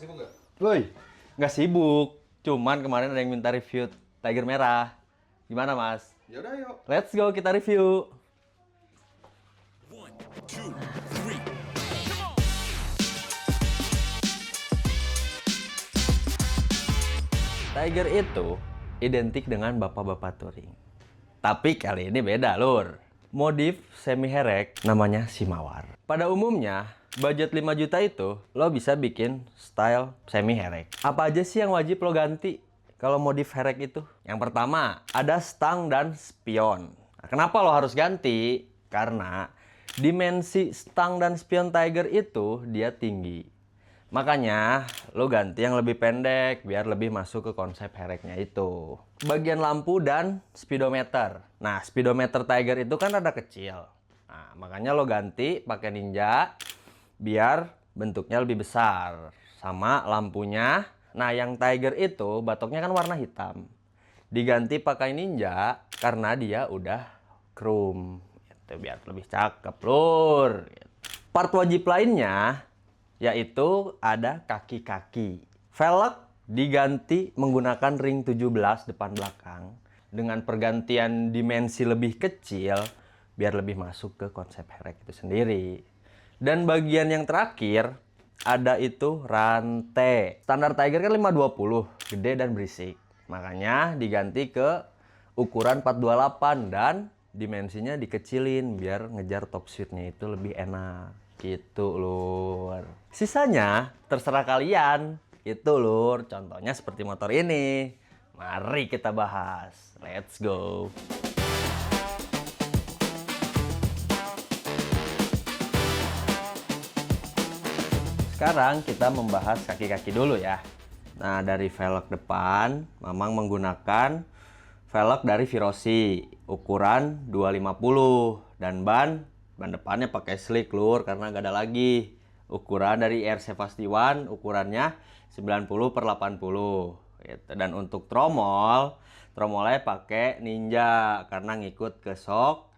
sibuk nggak? Woi, nggak sibuk. Cuman kemarin ada yang minta review Tiger merah. Gimana, Mas? Ya udah yuk. Let's go, kita review. One, two, three. Tiger itu identik dengan bapak-bapak touring. Tapi kali ini beda, Lur. Modif semi herek namanya Simawar. Pada umumnya, budget 5 juta itu lo bisa bikin style semi herek. Apa aja sih yang wajib lo ganti kalau modif herek itu? Yang pertama, ada stang dan spion. Nah, kenapa lo harus ganti? Karena dimensi stang dan spion Tiger itu dia tinggi. Makanya lo ganti yang lebih pendek biar lebih masuk ke konsep hereknya itu. Bagian lampu dan speedometer. Nah, speedometer Tiger itu kan rada kecil. Nah, makanya lo ganti pakai Ninja biar bentuknya lebih besar. Sama lampunya. Nah, yang Tiger itu batoknya kan warna hitam. Diganti pakai Ninja karena dia udah chrome. Gitu, biar lebih cakep, Lur. Part wajib lainnya yaitu ada kaki-kaki. Velg diganti menggunakan ring 17 depan belakang dengan pergantian dimensi lebih kecil biar lebih masuk ke konsep herek itu sendiri. Dan bagian yang terakhir ada itu rantai. Standar Tiger kan 520, gede dan berisik. Makanya diganti ke ukuran 428 dan dimensinya dikecilin biar ngejar top speednya itu lebih enak. Gitu, Lur. Sisanya terserah kalian. Itu, Lur. Contohnya seperti motor ini. Mari kita bahas. Let's go. Sekarang kita membahas kaki-kaki dulu ya. Nah, dari velg depan, Mamang menggunakan velg dari Virosi ukuran 250 dan ban depannya pakai slick, Lur, karena gak ada lagi. Ukuran dari RC Fasti One ukurannya 90/80 gitu. Dan untuk tromolnya pakai Ninja karena ngikut ke shock.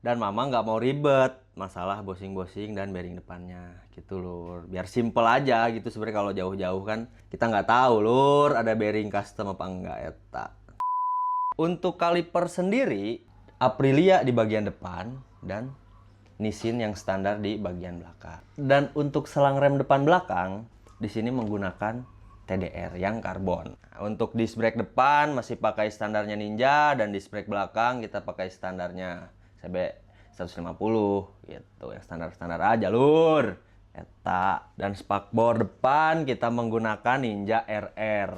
Dan Mama nggak mau ribet masalah bosing-bosing dan bearing depannya gitu, Lur. Biar simple aja gitu. Sebenarnya kalau jauh-jauh kan kita nggak tahu, Lur, ada bearing custom apa enggak ya. Untuk kaliper sendiri Aprilia di bagian depan dan Nissin yang standar di bagian belakang. Dan untuk selang rem depan belakang di sini menggunakan TDR yang karbon. Nah, untuk disc brake depan masih pakai standarnya Ninja dan disc brake belakang kita pakai standarnya CB 150 gitu. Yang standar-standar aja, Lur. Eta. Dan spakbor depan kita menggunakan Ninja RR.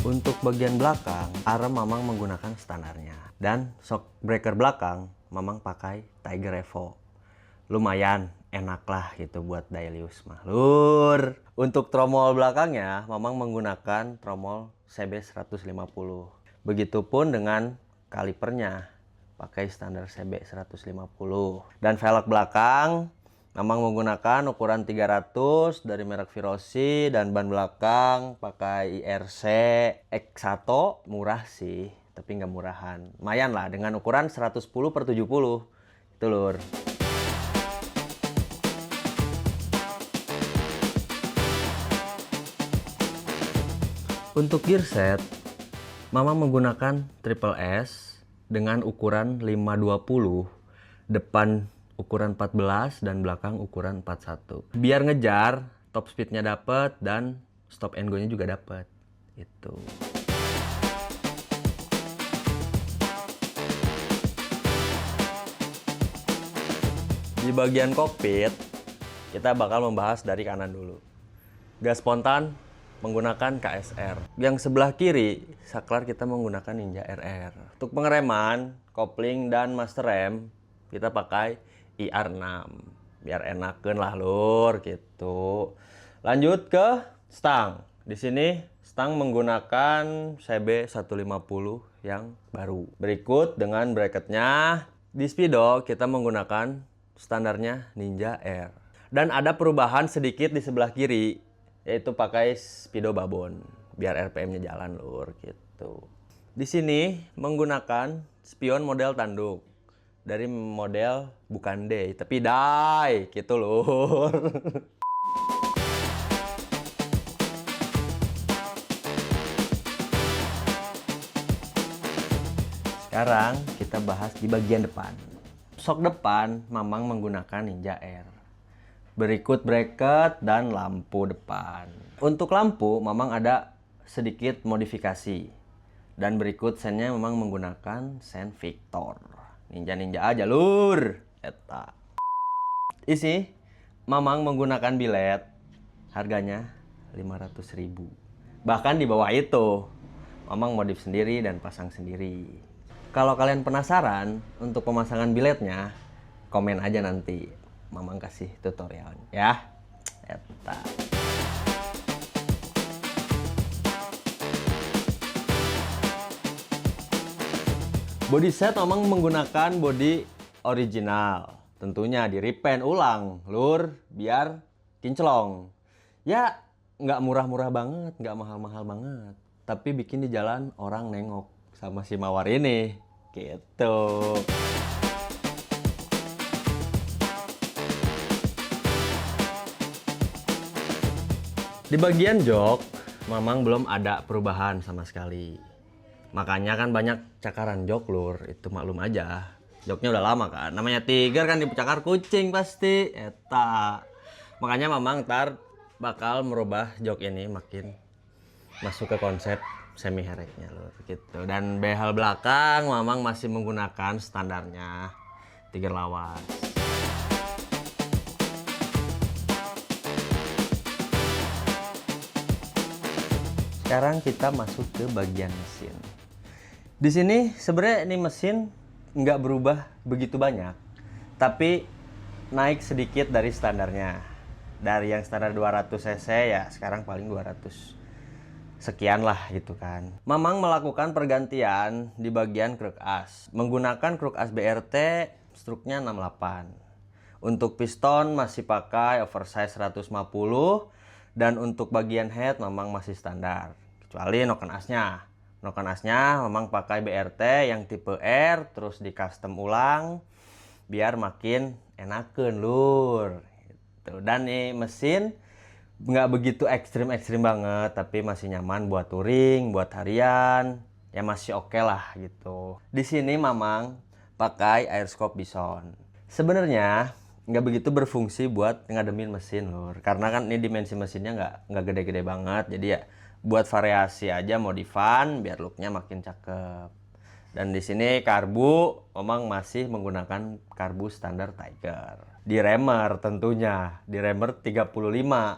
Untuk bagian belakang, arem Mamang menggunakan standarnya. Dan shock breaker belakang, Mamang pakai Tiger Evo. Lumayan enak lah gitu buat daily use mah, Lur. Untuk tromol belakangnya, Mamang menggunakan tromol CB 150. Begitupun dengan kalipernya, pakai standar CB 150. Dan velg belakang, Mamang menggunakan ukuran 300 dari merek Virosi dan ban belakang pakai IRC X1. Murah sih, tapi nggak murahan. Lumayan lah dengan ukuran 110/70. Itu, Lur. Untuk gear set, Mamang menggunakan Triple S dengan ukuran 520, depan ukuran 14 dan belakang ukuran 41. Biar ngejar, top speednya dapet dan stop and go-nya juga dapet. Itu. Di bagian kokpit, kita bakal membahas dari kanan dulu. Gas spontan menggunakan KSR. Yang sebelah kiri, saklar kita menggunakan Ninja RR. Untuk pengereman, kopling dan master rem, kita pakai IR6 biar enakeun lah, Lur, gitu. Lanjut ke stang. Di sini stang menggunakan CB 150 yang baru. Berikut dengan bracketnya. Di speedo kita menggunakan standarnya Ninja R. Dan ada perubahan sedikit di sebelah kiri, yaitu pakai speedo babon biar RPM-nya jalan, Lur, gitu. Di sini menggunakan spion model tanduk. dari model bukan day, tapi die gitu lur. Sekarang kita bahas di bagian depan. Sok depan, Mamang menggunakan Ninja Air. Berikut bracket dan lampu depan. Untuk lampu, Mamang ada sedikit modifikasi. Dan berikut sennya memang menggunakan sen Victor. Ninja-ninja aja lur. Eta. Isi, Mamang menggunakan bilet. Harganya 500.000. Bahkan di bawah itu, Mamang modif sendiri dan pasang sendiri. Kalau kalian penasaran untuk pemasangan biletnya, komen aja nanti. Mamang kasih tutorial ya. Eta. Body set Mamang menggunakan body original. Tentunya di repaint ulang, lur, biar kinclong. Ya, nggak murah-murah banget, nggak mahal-mahal banget. Tapi bikin di jalan orang nengok sama si Mawar ini. Gitu. Di bagian jok, Mamang belum ada perubahan sama sekali. Makanya kan banyak cakaran jok lur, itu maklum aja. Joknya udah lama kan, namanya Tiger kan dicakar kucing pasti. Eta. Makanya Mamang ntar bakal merubah jok ini makin masuk ke konsep semi hereknya lur gitu. Dan behel belakang Mamang masih menggunakan standarnya Tiger lawas. Sekarang kita masuk ke bagian mesin. Di sini sebenarnya ini mesin nggak berubah begitu banyak, tapi naik sedikit dari standarnya. Dari yang standar 200 cc ya sekarang paling 200 sekian lah gitu kan. Mamang melakukan pergantian di bagian kruk as menggunakan kruk as BRT struknya 68. Untuk piston masih pakai oversize 150 dan untuk bagian head Mamang masih standar kecuali noken asnya. Noken asnya Mamang pakai BRT yang tipe R terus di custom ulang biar makin enakeun lur gitu. Dan nih mesin nggak begitu ekstrim banget tapi masih nyaman buat touring, buat harian, ya masih oke lah gitu. Di sini Mamang pakai air scope Bison. Sebenarnya nggak begitu berfungsi buat ngademin mesin lur, karena kan ini dimensi mesinnya nggak gede-gede banget, jadi ya buat variasi aja modifan biar looknya makin cakep. Dan di sini karbu Mamang masih menggunakan karbu standar Tiger. Di remer tentunya, di remer 35.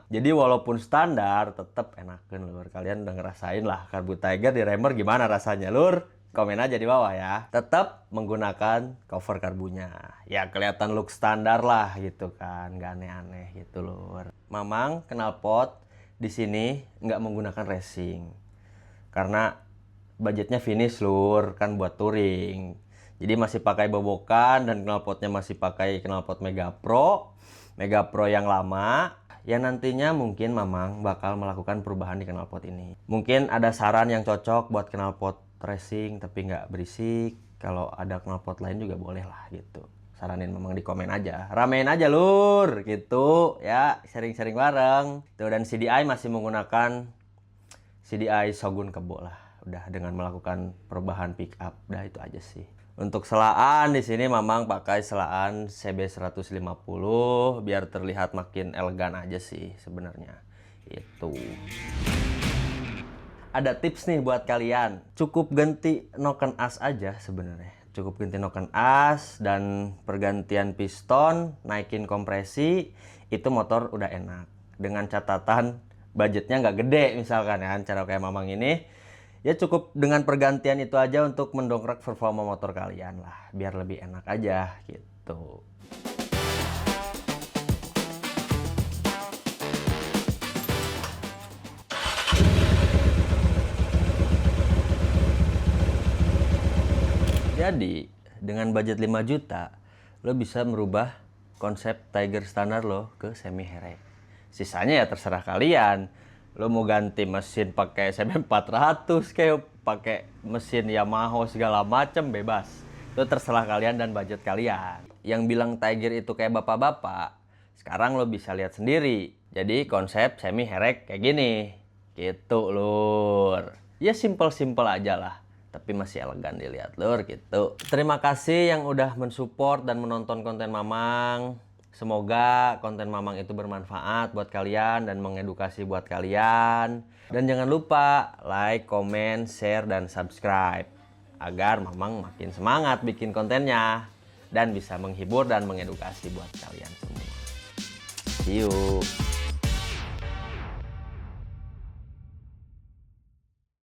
Jadi walaupun standar tetap enakan lur. Kalian udah ngerasain lah karbu Tiger di remer gimana rasanya lur? Komen aja di bawah ya. Tetap menggunakan cover karbunya. Ya kelihatan look standar lah gitu kan, nggak aneh-aneh gitu lur. Mamang knalpot di sini nggak menggunakan racing karena budgetnya finish lur kan buat touring. Jadi masih pakai bobokan dan knalpotnya masih pakai knalpot Mega Pro yang lama. Ya nantinya mungkin Mamang bakal melakukan perubahan di knalpot ini. Mungkin ada saran yang cocok buat knalpot racing tapi nggak berisik. Kalau ada knalpot lain juga boleh lah gitu. Saranin Mamang di komen aja, ramein aja lur gitu ya, sharing-sharing bareng tuh. Dan CDI masih menggunakan CDI Shogun Kebo lah, udah dengan melakukan perubahan pick up, udah itu aja sih. Untuk selaan di sini Mamang pakai selaan CB 150 biar terlihat makin elegan aja sih sebenarnya itu. Ada tips nih buat kalian, cukup ganti noken as aja sebenarnya. Cukup ganti noken as dan pergantian piston, naikin kompresi, itu motor udah enak. Dengan catatan budgetnya nggak gede misalkan ya, cara kayak Mamang ini. Ya cukup dengan pergantian itu aja untuk mendongkrak performa motor kalian lah, biar lebih enak aja gitu. Jadi, dengan budget 5 juta, lo bisa merubah konsep Tiger standar lo ke semi herek. Sisanya ya terserah kalian. Lo mau ganti mesin pakai CB400 kayak pakai mesin Yamaha segala macam bebas. Itu terserah kalian dan budget kalian. Yang bilang Tiger itu kayak bapak-bapak, sekarang lo bisa lihat sendiri. Jadi konsep semi herek kayak gini. Gitu lur. Ya simple-simple aja lah. Tapi masih elegan dilihat lur gitu. Terima kasih yang udah mensupport dan menonton konten Mamang. Semoga konten Mamang itu bermanfaat buat kalian dan mengedukasi buat kalian. Dan jangan lupa like, comment, share, dan subscribe. Agar Mamang makin semangat bikin kontennya. Dan bisa menghibur dan mengedukasi buat kalian semua. See you.